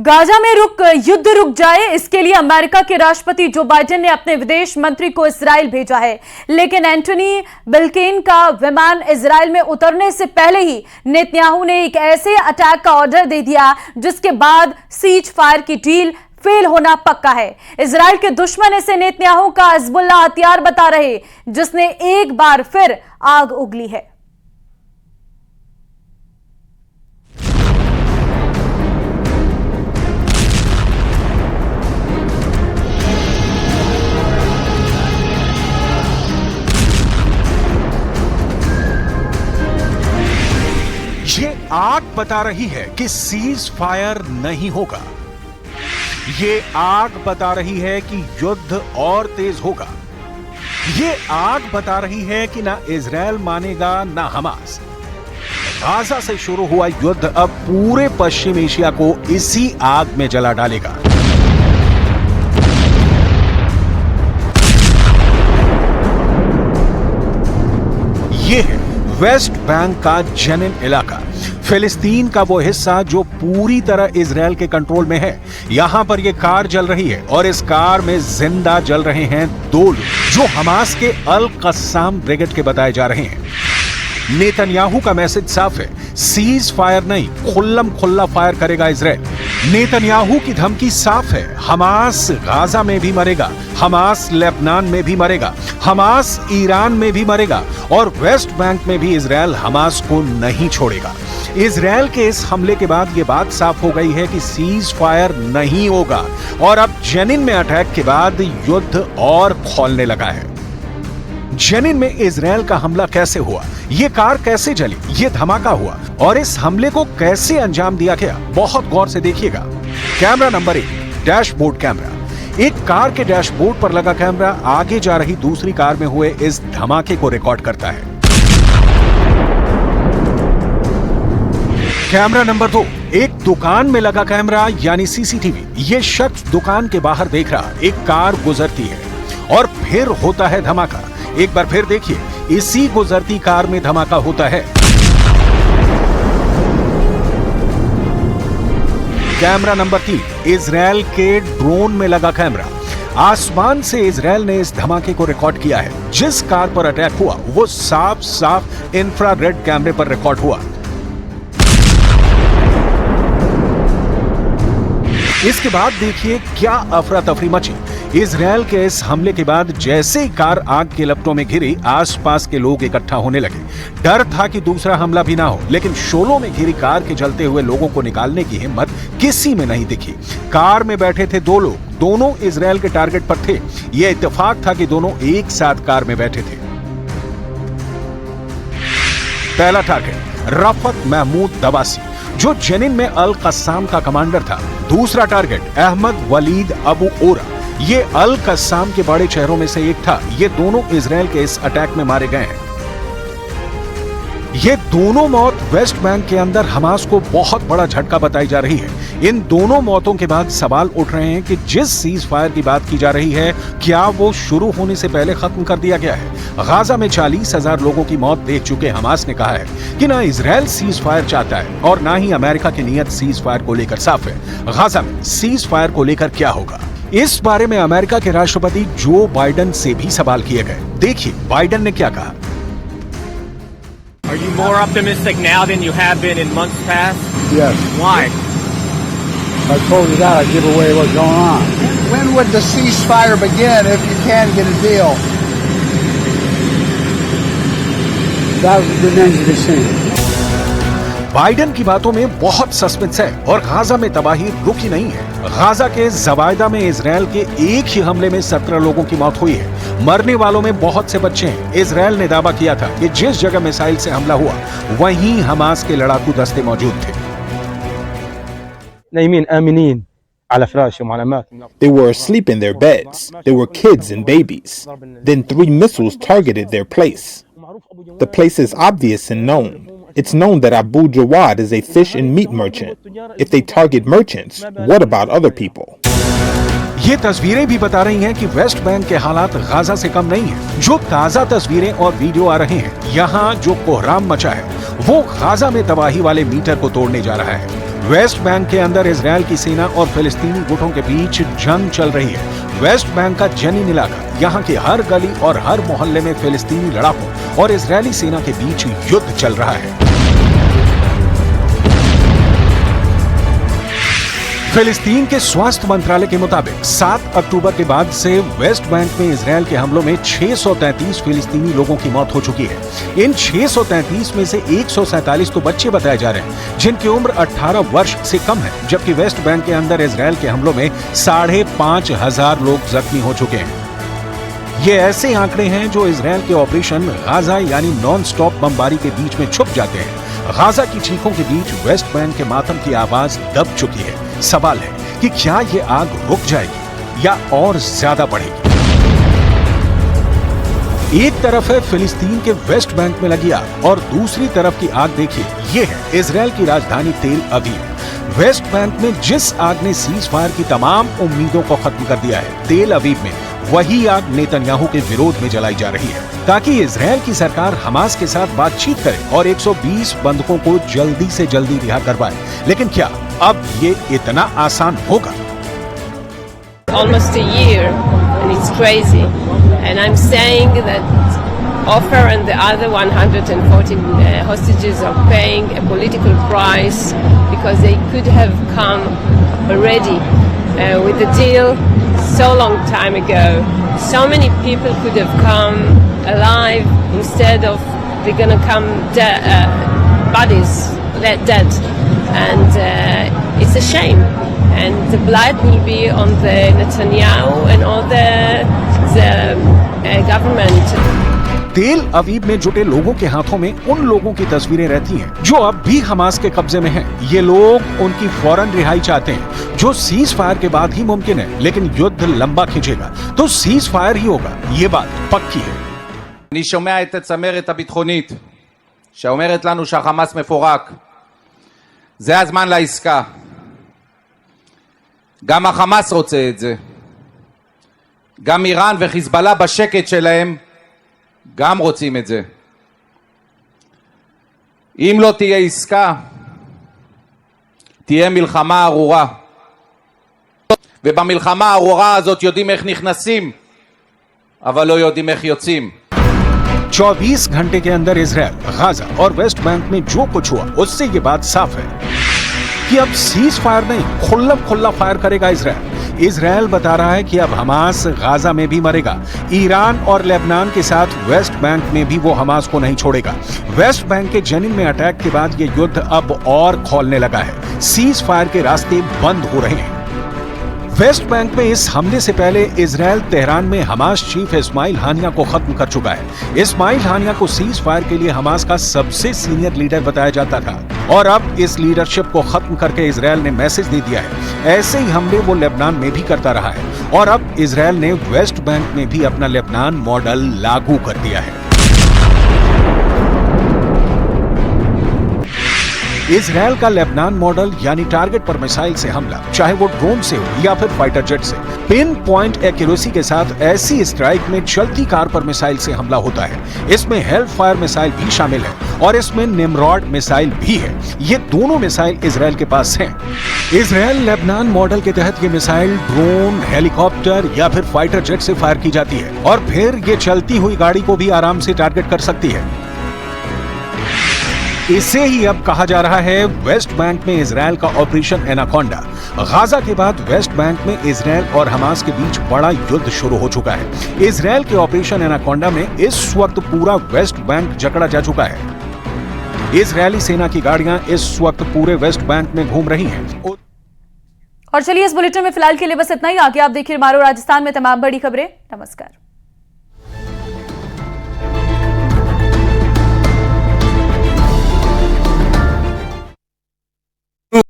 Gaza में युद्ध रुक जाए, इसके लिए अमेरिका के राष्ट्रपति जो बाइडेन ने अपने विदेश मंत्री को इजराइल भेजा है। लेकिन एंटनी ब्लिंकन का विमान इजराइल में उतरने से पहले ही नेतन्याहू ने एक ऐसे अटैक का ऑर्डर दे दिया जिसके बाद सीज फायर की डील फेल होना पक्का है। इजराइल के दुश्मन इसे नेतन्याहू का हिजबुल्लाह हथियार बता रहे, जिसने एक बार फिर आग उगली है। ये आग बता रही है कि सीज फायर नहीं होगा। ये आग बता रही है कि युद्ध और तेज होगा। ये आग बता रही है कि ना इजराइल मानेगा ना हमास। गाजा से शुरू हुआ युद्ध अब पूरे पश्चिम एशिया को इसी आग में जला डालेगा। ये है वेस्ट बैंक का जेनिन इलाका, फिलिस्तीन का वो हिस्सा जो पूरी तरह इजराइल के कंट्रोल में है। यहां पर ये कार जल रही है और इस कार में जिंदा जल रहे हैं 2 लोग जो हमास के अल कस्साम ब्रिगेड के बताए जा रहे हैं। नेतन्याहू का मैसेज साफ है, सीज फायर नहीं, खुल्लम खुल्ला फायर करेगा इजराइल। नेतन्याहू की धमकी साफ है, हमास गाजा में भी मरेगा, हमास लेबनान में भी मरेगा, हमास ईरान में भी मरेगा और वेस्ट बैंक में भी इजराइल हमास को नहीं छोड़ेगा। इजराइल के इस हमले के बाद यह बात साफ हो गई है कि सीज फायर नहीं होगा और अब जेनिन में अटैक के बाद युद्ध और खौलने लगा है। जेनिन में इजराइल का हमला कैसे हुआ, ये कार कैसे जली, ये धमाका हुआ और इस हमले को कैसे अंजाम दिया गया, बहुत गौर से देखिएगा। Camera number 1, dashboard camera. एक कार के डैशबोर्ड पर लगा कैमरा आगे जा रही दूसरी कार में हुए इस धमाके को रिकॉर्ड करता है। कैमरा नंबर 2, एक दुकान में लगा कैमरा यानी सीसीटीवी। ये शख्स दुकान के बाहर देख रहा, एक कार गुजरती है और फिर होता है धमाका। एक बार फिर देखिए, इसी गुजरती कार में धमाका होता है। कैमरा नंबर 3, इजराइल के ड्रोन में लगा कैमरा। आसमान से इजराइल ने इस धमाके को रिकॉर्ड किया है। जिस कार पर अटैक हुआ वो साफ साफ इंफ्रारेड कैमरे पर रिकॉर्ड हुआ। इसके बाद देखिए क्या अफरा तफरी मची। इजराइल के इस हमले के बाद जैसे ही कार आग के लपटों में घिरी, आसपास के लोग इकट्ठा होने लगे। डर था कि दूसरा हमला भी ना हो, लेकिन शोलों में घिरी कार के जलते हुए लोगों को निकालने की हिम्मत किसी में नहीं दिखी। कार में बैठे थे 2 लोग, दोनों इजराइल के टारगेट पर थे। यह इत्तेफाक था कि दोनों एक साथ कार में बैठे थे। पहला टारगेट रफत महमूद दवासी, जो जेनिन में अल कस्साम का कमांडर था। दूसरा टारगेट अहमद वलीद अबू ओरा, ये अल कस्साम के बड़े चेहरों में से एक था। ये दोनों इजराइल के इस अटैक में मारे गए हैं। ये दोनों मौत वेस्ट बैंक के अंदर हमास को बहुत बड़ा झटका बताई जा रही है। इन दोनों मौतों के बाद सवाल उठ रहे हैं कि जिस सीज फायर की बात की जा रही है, क्या वो शुरू होने से पहले खत्म कर दिया गया है? गाजा में 40,000 लोगों की मौत देख चुके हमास ने कहा है कि ना इजराइल सीज फायर चाहता है और ना ही अमेरिका की नीयत सीज फायर को लेकर साफ है। गाजा में सीज फायर को लेकर क्या होगा, इस बारे में अमेरिका के राष्ट्रपति जो बाइडेन से भी सवाल किए गए। देखिए बाइडेन ने क्या कहा। Are you more optimistic now than you have been in months past? Yes. Why? I told you that. I give away what's going on. When would the ceasefire begin if you can get a deal? That remains to be seen. Biden की बातों में बहुत suspense है और Gaza में तबाही रुकी नहीं है। गाजा के जवायदा में इजराइल के एक ही हमले में 17 लोगों की मौत हुई है। मरने वालों में बहुत से बच्चे हैं। इजराइल ने दावा किया था कि जिस जगह मिसाइल से हमला हुआ वहीं हमास के लड़ाकू दस्ते मौजूद थे। They were asleep in their beds. There were kids and babies. Then 3 missiles targeted their place. The place is obvious and known. It's known that Abu Jawad is a fish and meat merchant. If they target merchants, what about other people? ये तस्वीरें भी बता रही हैं कि West Bank के हालात Gaza से कम नहीं है। जो ताजा तस्वीरें और वीडियो आ रहे हैं, यहाँ जो कोहराम मचा है वो गाजा में तबाही वाले मीटर को तोड़ने जा रहा है। वेस्ट बैंक के अंदर इजरायल की सेना और फिलिस्तीनी गुटों के बीच जंग चल रही है। वेस्ट बैंक का जेनिन इलाका, यहाँ की हर गली और हर मोहल्ले में फिलिस्तीनी लड़ाकों और इजरायली सेना के बीच युद्ध चल रहा है। फिलिस्तीन के स्वास्थ्य मंत्रालय के मुताबिक 7 अक्टूबर के बाद से वेस्ट बैंक में इजरायल के हमलों में 633 फिलिस्तीनी लोगों की मौत हो चुकी है। इन 633 में से 147 तो बच्चे बताए जा रहे हैं जिनकी उम्र 18 वर्ष से कम है, जबकि वेस्ट बैंक के अंदर इजरायल के हमलों में 5,500 लोग जख्मी हो चुके हैं। ये ऐसे आंकड़े हैं जो इजरायल के ऑपरेशन गाजा यानी नॉन स्टॉप बमबारी के बीच में छुप जाते हैं। गाजा की चीखों के बीच वेस्ट बैंक के मातम की आवाज दब चुकी है। सवाल है कि क्या ये आग रुक जाएगी या और ज्यादा बढ़ेगी। एक तरफ है फिलिस्तीन के वेस्ट बैंक में लगी आग और दूसरी तरफ की आग देखिए, ये है इजरायल की राजधानी तेल अवीव। वेस्ट बैंक में जिस आग ने सीज फायर की तमाम उम्मीदों को खत्म कर दिया है, तेल अवीव में वही आग नेतन्याहू के विरोध में जलाई जा रही है ताकि इजरायल की सरकार हमास के साथ बातचीत करे और 120 बंधकों को जल्दी से जल्दी रिहा करवाए। लेकिन क्या अब ये इतना आसान होगा? Almost a year and it's crazy and I'm saying that Ofer and the other 114 hostages are paying a political price because they could have come already with the deal so long time ago. So many people could have come alive instead of they're gonna come bodies dead, and it's a shame. And the blood will be on the Netanyahu and all the government. तेल अवीव में जुटे लोगों के हाथों में उन लोगों की तस्वीरें रहती हैं जो अब भी हमास के कब्जे में हैं। ये लोग उनकी फौरन रिहाई चाहते हैं, जो सीज फायर के बाद ही मुमकिन है, लेकिन युद्ध लंबा खिंचेगा तो सीज फायर ही होगा, ये बात पक्की है। אני שומע את הצמרת הביטחונית שאומרת לנו שהחמאס מפורק. זה הזמן לעסקה. גם החמאס רוצה את זה. גם איראן וחיזבאללה בשקט שלהם גם רוצים את זה. אם לא תהיה עסקה, תהיה מלחמה ארורה. ובמלחמה הארורה הזאת יודעים איך נכנסים, אבל לא יודעים איך יוצאים. 24 घंटे के अंदर इजरायल, गाजा और वेस्ट बैंक में जो कुछ हुआ उससे ये बात साफ है कि अब सीज फायर नहीं, खुल्ला फायर करेगा इजरायल। इजरायल बता रहा है कि अब हमास गाजा में भी मरेगा। ईरान और लेबनान के साथ वेस्ट बैंक में भी वो हमास को नहीं छोड़ेगा। वेस्ट बैंक के जेनिन में अटैक के बाद ये युद्ध अब और खौलने लगा है। सीज फायर के रास्ते बंद हो रहे हैं। वेस्ट बैंक में इस हमले से पहले इजरायल तेहरान में हमास चीफ इस्माइल हानिया को खत्म कर चुका है। इस्माइल हानिया को सीज फायर के लिए हमास का सबसे सीनियर लीडर बताया जाता था और अब इस लीडरशिप को खत्म करके इजरायल ने मैसेज दे दिया है। ऐसे ही हमले वो लेबनान में भी करता रहा है और अब इजरायल ने वेस्ट बैंक में भी अपना लेबनान मॉडल लागू कर दिया है। इजरायल का लेबनान मॉडल यानी टारगेट पर मिसाइल से हमला, चाहे वो ड्रोन से हो या फिर फाइटर जेट से, पिन पॉइंट एक्यूरेसी के साथ ऐसी स्ट्राइक में चलती कार पर मिसाइल से हमला होता है। इसमें हेल फायर मिसाइल भी शामिल है और इसमें निमरॉड मिसाइल भी है। ये दोनों मिसाइल इजरायल के पास हैं। इजरायल लेबनान मॉडल के तहत ये मिसाइल ड्रोन, हेलीकॉप्टर या फिर फाइटर जेट से फायर की जाती है और फिर ये चलती हुई गाड़ी को भी आराम से टारगेट कर सकती है। इसे ही अब कहा जा रहा है वेस्ट बैंक में इजरायल का ऑपरेशन एनाकोंडा। गाजा के बाद वेस्ट बैंक में इजरायल और हमास के बीच बड़ा युद्ध शुरू हो चुका है। इजरायल के ऑपरेशन एनाकोंडा में इस वक्त पूरा वेस्ट बैंक जकड़ा जा चुका है। इजरायली सेना की गाड़ियां इस वक्त पूरे वेस्ट बैंक में घूम रही हैं। और चलिए इस बुलेटिन में फिलहाल के लिए बस इतना ही। आगे आप देखिए मारो राजस्थान में तमाम बड़ी खबरें। नमस्कार।